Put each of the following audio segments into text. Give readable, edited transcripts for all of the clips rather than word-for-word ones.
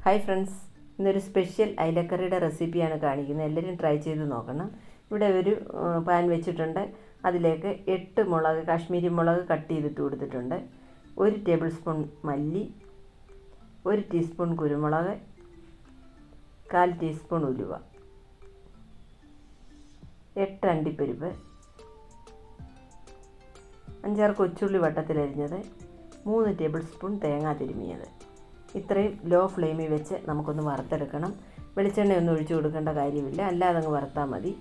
Hi friends, ഇന്നൊരു special അയിലക്കറിയുടെ റെസിപ്പിയാണ് കാണിക്കുന്നത്. എല്ലാവരും ട്രൈ ചെയ്ത് നോക്കണം. ഇവിടെ ഒരു പാൻ വെച്ചിട്ടുണ്ട്. അതിലേക്ക് 8 മുളക്, കാശ്മീരി മുളക് കട്ട് ചെയ്തിട്ട് കൊടുത്തിട്ടുണ്ട്. 1 ടേബിൾ സ്പൂൺ മല്ലി, 1 ടീസ്പൂൺ കുരുമുളക്, 1/4 ടീസ്പൂൺ ഉലുവ, 8 അണ്ടിപ്പരിപ്പ്, 5-6 കൊച്ചുള്ളി വട്ടത്തിലരിഞ്ഞത്, 3 ടേബിൾ സ്പൂൺ തേങ്ങ തിരുമിയത്. ഇത്രയും ലോ ഫ്ലെയിമിൽ വെച്ച് നമുക്കൊന്ന് വറുത്തെടുക്കണം. വെളിച്ചെണ്ണയൊന്നും ഒഴിച്ചു കൊടുക്കേണ്ട കാര്യമില്ല, അല്ലാതെ അങ്ങ് വറുത്താൽ മതി.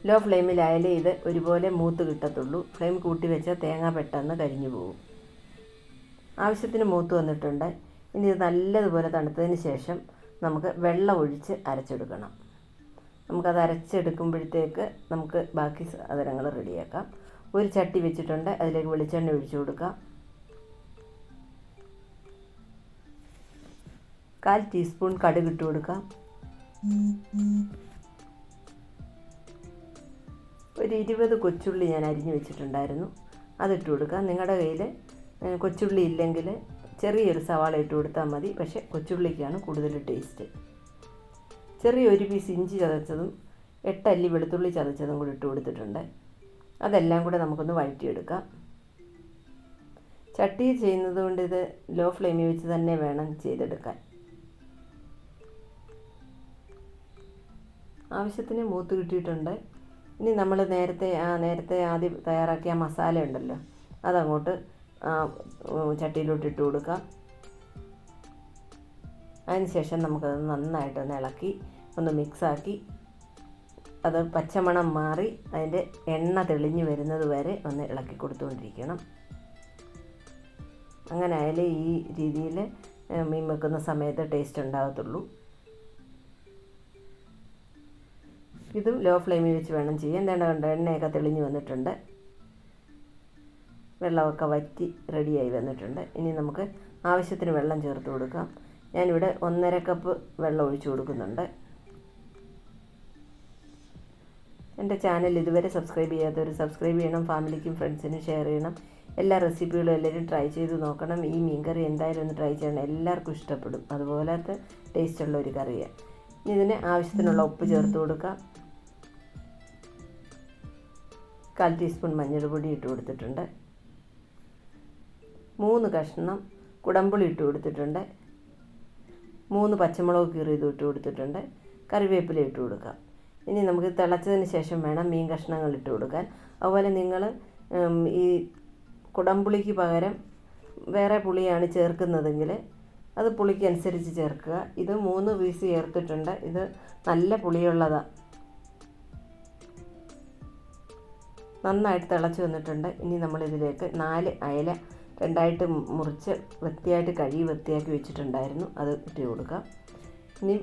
ലോ ഫ്ലെയിമിലായാലേ ഇത് ഒരുപോലെ മൂത്ത് കിട്ടത്തുള്ളൂ. ഫ്ലെയിം കൂട്ടി വെച്ചാൽ തേങ്ങ പെട്ടെന്ന് കരിഞ്ഞു പോകും. ആവശ്യത്തിന് മൂത്ത് വന്നിട്ടുണ്ട്. ഇനി ഇത് നല്ലതുപോലെ തണുത്തതിന് ശേഷം നമുക്ക് വെള്ളം ഒഴിച്ച് അരച്ചെടുക്കണം. നമുക്കത് അരച്ചെടുക്കുമ്പോഴത്തേക്ക് നമുക്ക് ബാക്കി സാധനങ്ങൾ റെഡിയാക്കാം. ഒരു ചട്ടി വെച്ചിട്ടുണ്ട്. അതിലേക്ക് വെളിച്ചെണ്ണ ഒഴിച്ചു കൊടുക്കാം. 1/4 ടീസ്പൂൺ കടുക് ഇട്ട് കൊടുക്കാം. ഒരു 20 കൊച്ചുള്ളി ഞാൻ അരിഞ്ഞു വെച്ചിട്ടുണ്ടായിരുന്നു, അതിട്ട് കൊടുക്കാം. നിങ്ങളുടെ കയ്യിൽ കൊച്ചുള്ളി ഇല്ലെങ്കിൽ ചെറിയൊരു സവാള ഇട്ട് കൊടുത്താൽ മതി. പക്ഷേ കൊച്ചുള്ളിക്കാണ് കൂടുതൽ ടേസ്റ്റ്. ചെറിയൊരു പീസ് ഇഞ്ചി ചതച്ചതും 8 അല്ലി വെളുത്തുള്ളി ചതച്ചതും കൂടി ഇട്ട് കൊടുത്തിട്ടുണ്ട്. അതെല്ലാം കൂടെ നമുക്കൊന്ന് വഴറ്റിയെടുക്കാം. ചട്ടി ചെയ്യുന്നത് കൊണ്ട് ഇത് ലോ ഫ്ലെയിമിൽ വെച്ച് തന്നെ വേണം ചെയ്തെടുക്കാൻ. ആവശ്യത്തിന് മൂത്ത് കിട്ടിയിട്ടുണ്ട്. ഇനി നമ്മൾ നേരത്തെ ആദ്യം തയ്യാറാക്കിയ മസാല ഉണ്ടല്ലോ, അതങ്ങോട്ട് ചട്ടിയിലോട്ട് ഇട്ട് കൊടുക്കാം. അതിനുശേഷം നമുക്കത് നന്നായിട്ടൊന്ന് ഇളക്കി ഒന്ന് മിക്സാക്കി അത് പച്ചമണം മാറി അതിൻ്റെ എണ്ണ തെളിഞ്ഞ് വരുന്നത് വരെ ഒന്ന് ഇളക്കി കൊടുത്തുകൊണ്ടിരിക്കണം. അങ്ങനെ ആയാലേ ഈ രീതിയിൽ മീൻ വെക്കുന്ന സമയത്ത് ടേസ്റ്റ് ഉണ്ടാകത്തുള്ളൂ. ഇതും ലോ ഫ്ലെയിമിൽ വെച്ച് വേണം ചെയ്യാൻ. കണ്ടോ, എണ്ണയൊക്കെ തെളിഞ്ഞ് വന്നിട്ടുണ്ട്, വെള്ളമൊക്കെ വറ്റി റെഡിയായി വന്നിട്ടുണ്ട്. ഇനി നമുക്ക് ആവശ്യത്തിന് വെള്ളം ചേർത്ത് കൊടുക്കാം. ഞാനിവിടെ 1.5 കപ്പ് വെള്ളം ഒഴിച്ചു കൊടുക്കുന്നുണ്ട്. എൻ്റെ ചാനൽ ഇതുവരെ സബ്സ്ക്രൈബ് ചെയ്യാത്തവർ സബ്സ്ക്രൈബ് ചെയ്യണം. ഫാമിലിക്കും ഫ്രണ്ട്സിനും ഷെയർ ചെയ്യണം. എല്ലാ റെസിപ്പികളും എല്ലാവരും ട്രൈ ചെയ്ത് നോക്കണം. ഈ മീൻകറി എന്തായാലും ഒന്ന് ട്രൈ ചെയ്യണം, എല്ലാവർക്കും ഇഷ്ടപ്പെടും. അതുപോലത്തെ ടേസ്റ്റുള്ള ഒരു കറിയാണ്. ഇതിന് ആവശ്യത്തിനുള്ള ഉപ്പ് ചേർത്ത് കൊടുക്കാം. 1/4 ടീസ്പൂൺ മഞ്ഞൾപ്പൊടി ഇട്ട് കൊടുത്തിട്ടുണ്ട്. 3 കഷ്ണം കുടംപുളി ഇട്ട് കൊടുത്തിട്ടുണ്ട്. 3 പച്ചമുളക് കീറിയത് ഇട്ട് കൊടുത്തിട്ടുണ്ട്. കറിവേപ്പില ഇട്ട് കൊടുക്കാം. ഇനി നമുക്ക് തിളച്ചതിന് ശേഷം വേണം മീൻ കഷ്ണങ്ങൾ ഇട്ട് കൊടുക്കാൻ. അതുപോലെ നിങ്ങൾ ഈ കുടംപുളിക്ക് പകരം വേറെ പുളിയാണ് ചേർക്കുന്നതെങ്കിൽ അത് പുളിക്കനുസരിച്ച് ചേർക്കുക. ഇത് 3 പീസ് ചേർത്തിട്ടുണ്ട്. ഇത് നല്ല പുളിയുള്ളതാണ്. നന്നായിട്ട് തിളച്ച് വന്നിട്ടുണ്ട്. ഇനി നമ്മളിതിലേക്ക് 4 അയല 2ആയിട്ട് മുറിച്ച് വൃത്തിയായിട്ട് കഴുകി വൃത്തിയാക്കി വെച്ചിട്ടുണ്ടായിരുന്നു, അത് ഇട്ട് കൊടുക്കാം. ഇനി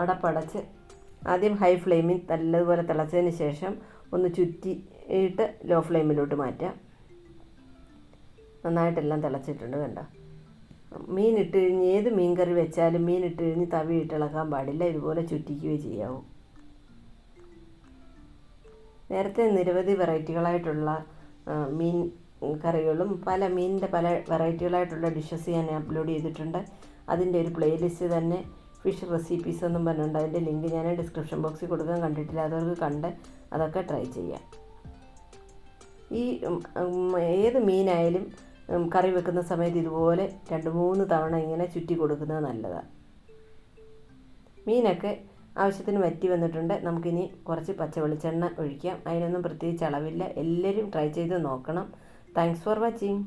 അടപ്പടച്ച് ആദ്യം ഹൈ ഫ്ലെയിമിൽ നല്ലതുപോലെ തിളച്ചതിന് ശേഷം ഒന്ന് ചുറ്റിയിട്ട് ലോ ഫ്ലെയിമിലോട്ട് മാറ്റാം. നന്നായിട്ടെല്ലാം തിളച്ചിട്ടുണ്ട്. കണ്ടോ, മീൻ ഇട്ട് കഴിഞ്ഞ് ഏത് മീൻ കറി വെച്ചാലും മീൻ ഇട്ട് കഴിഞ്ഞ് തവി ഇട്ട് ഇളക്കാൻ പാടില്ല. ഇതുപോലെ ചുറ്റിക്കുകയേ ചെയ്യാവൂ. നേരത്തെ നിരവധി വെറൈറ്റികളായിട്ടുള്ള മീൻ കറികളും മീനിൻ്റെ പല വെറൈറ്റികളായിട്ടുള്ള ഡിഷസ് ഞാൻ അപ്ലോഡ് ചെയ്തിട്ടുണ്ട്. അതിൻ്റെ ഒരു പ്ലേലിസ്റ്റ് തന്നെ ഫിഷ് റെസിപ്പീസ് എന്നും പറഞ്ഞിട്ടുണ്ട്. അതിൻ്റെ ലിങ്ക് ഞാൻ ഡിസ്ക്രിപ്ഷൻ ബോക്സിൽ കൊടുക്കാൻ. കണ്ടിട്ടില്ലാത്തവർക്ക് കണ്ട് അതൊക്കെ ട്രൈ ചെയ്യാം. ഈ ഏത് മീനായാലും കറി വെക്കുന്ന സമയത്ത് ഇതുപോലെ 2-3 തവണ ഇങ്ങനെ ചുറ്റി കൊടുക്കുന്നത് നല്ലതാണ്. മീനൊക്കെ ആവശ്യത്തിന് വറ്റി വന്നിട്ടുണ്ട്. നമുക്കിനി കുറച്ച് പച്ച വെളിച്ചെണ്ണ ഒഴിക്കാം. അതിനൊന്നും പ്രത്യേകിച്ച് അളവില്ല. എല്ലാവരും ട്രൈ ചെയ്ത് നോക്കണം. Thanks for watching.